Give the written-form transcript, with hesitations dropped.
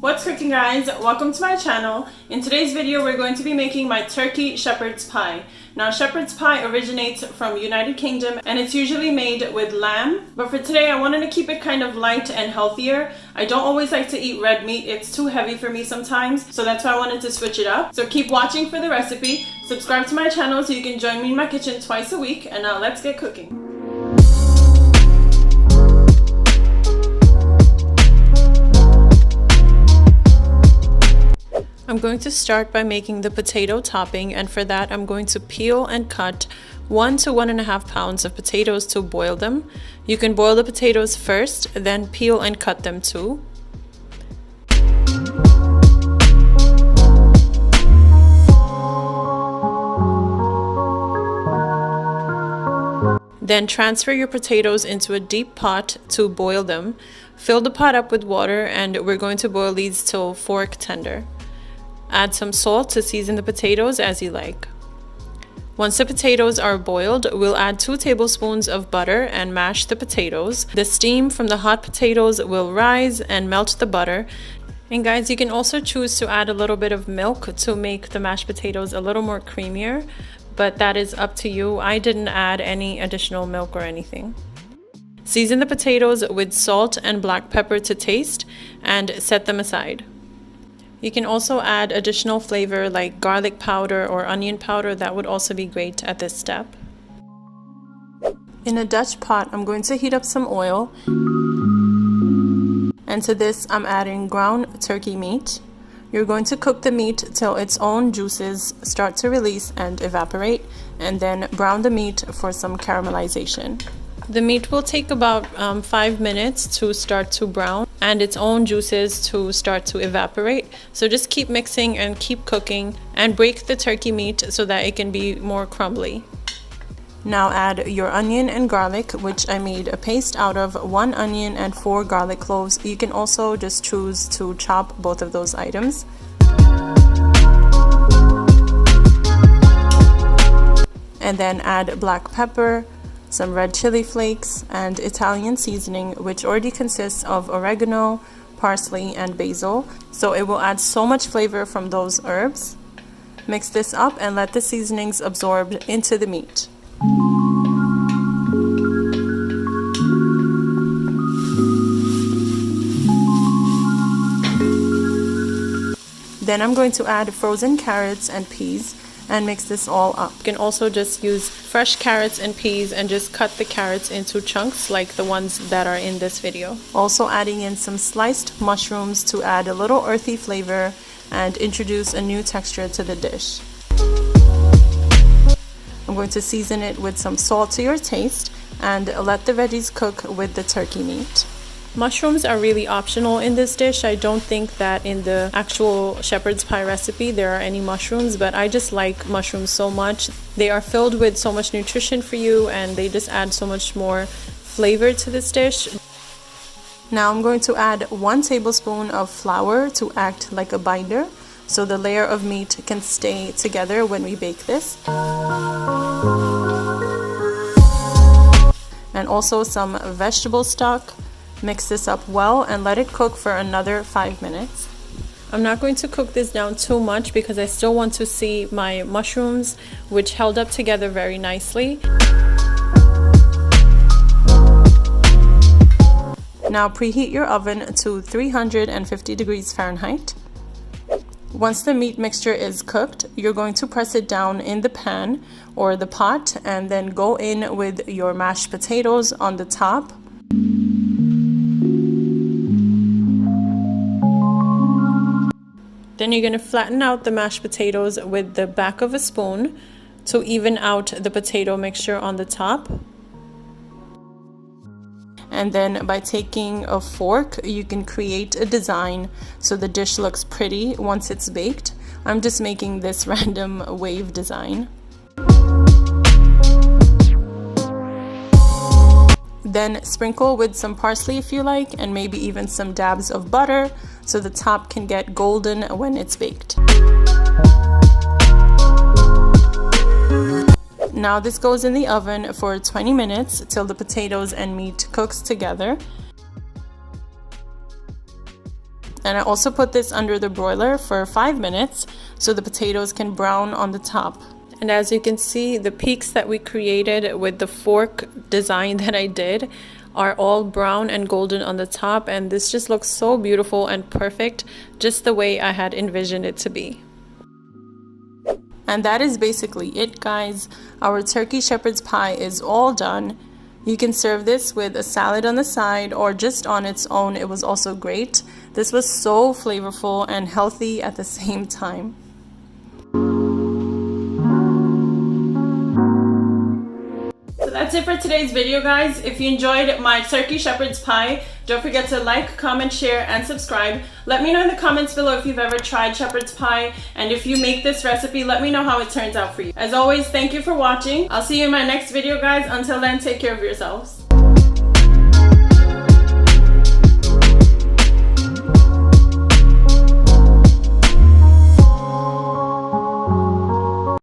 What's cooking, guys? Welcome to my channel. In today's video we're going to be making my turkey shepherd's pie. Now shepherd's pie originates from United Kingdom and it's usually made with lamb, but for today I wanted to keep it kind of light and healthier. I don't always like to eat red meat, it's too heavy for me sometimes, so that's why I wanted to switch it up. So keep watching for the recipe, subscribe to my channel so you can join me in my kitchen twice a week, and now let's get cooking. I'm going to start by making the potato topping, and for that I'm going to peel and cut 1 to 1.5 pounds of potatoes to boil them. You can boil the potatoes first, then peel and cut them too. Then transfer your potatoes into a deep pot to boil them. Fill the pot up with water and we're going to boil these till fork tender. Add some salt to season the potatoes as you like. Once the potatoes are boiled, we'll add 2 tablespoons of butter and mash the potatoes. The steam from the hot potatoes will rise and melt the butter. And guys, you can also choose to add a little bit of milk to make the mashed potatoes a little more creamier, but that is up to you. I didn't add any additional milk or anything. Season the potatoes with salt and black pepper to taste and set them aside. You can also add additional flavor like garlic powder or onion powder. That would also be great at this step. In a Dutch pot, I'm going to heat up some oil. And to this, I'm adding ground turkey meat. You're going to cook the meat till its own juices start to release and evaporate, and then brown the meat for some caramelization. The meat will take about 5 minutes to start to brown and its own juices to start to evaporate. So just keep mixing and keep cooking and break the turkey meat so that it can be more crumbly. Now add your onion and garlic, which I made a paste out of 1 onion and 4 garlic cloves. You can also just choose to chop both of those items. And then add black pepper, some red chili flakes, and Italian seasoning, which already consists of oregano, parsley, and basil. So it will add so much flavor from those herbs. Mix this up and let the seasonings absorb into the meat. Then I'm going to add frozen carrots and peas and mix this all up. You can also just use fresh carrots and peas and just cut the carrots into chunks like the ones that are in this video. Also adding in some sliced mushrooms to add a little earthy flavor and introduce a new texture to the dish. I'm going to season it with some salt to your taste and let the veggies cook with the turkey meat. Mushrooms are really optional in this dish. I don't think that in the actual shepherd's pie recipe there are any mushrooms, but I just like mushrooms so much. They are filled with so much nutrition for you and they just add so much more flavor to this dish. Now I'm going to add 1 tablespoon of flour to act like a binder so the layer of meat can stay together when we bake this. And also some vegetable stock. Mix this up well and let it cook for another 5 minutes. I'm not going to cook this down too much because I still want to see my mushrooms, which held up together very nicely. Now preheat your oven to 350 degrees Fahrenheit. Once the meat mixture is cooked, you're going to press it down in the pan or the pot and then go in with your mashed potatoes on the top. Then you're going to flatten out the mashed potatoes with the back of a spoon to even out the potato mixture on the top. And then by taking a fork, you can create a design so the dish looks pretty once it's baked. I'm just making this random wave design. Then sprinkle with some parsley if you like, and maybe even some dabs of butter so the top can get golden when it's baked. Now this goes in the oven for 20 minutes till the potatoes and meat cooks together. And I also put this under the broiler for 5 minutes so the potatoes can brown on the top. And as you can see, the peaks that we created with the fork design that I did are all brown and golden on the top, and this just looks so beautiful and perfect, just the way I had envisioned it to be. And that is basically it, guys. Our turkey shepherd's pie is all done. You can serve this with a salad on the side or just on its own. It was also great. This was so flavorful and healthy at the same time. So that's it for today's video, guys. If you enjoyed my turkey shepherd's pie, don't forget to like, comment, share, and subscribe. Let me know in the comments below if you've ever tried shepherd's pie, and if you make this recipe, let me know how it turns out for you. As always, thank you for watching. I'll see you in my next video, guys. Until then, take care of yourselves.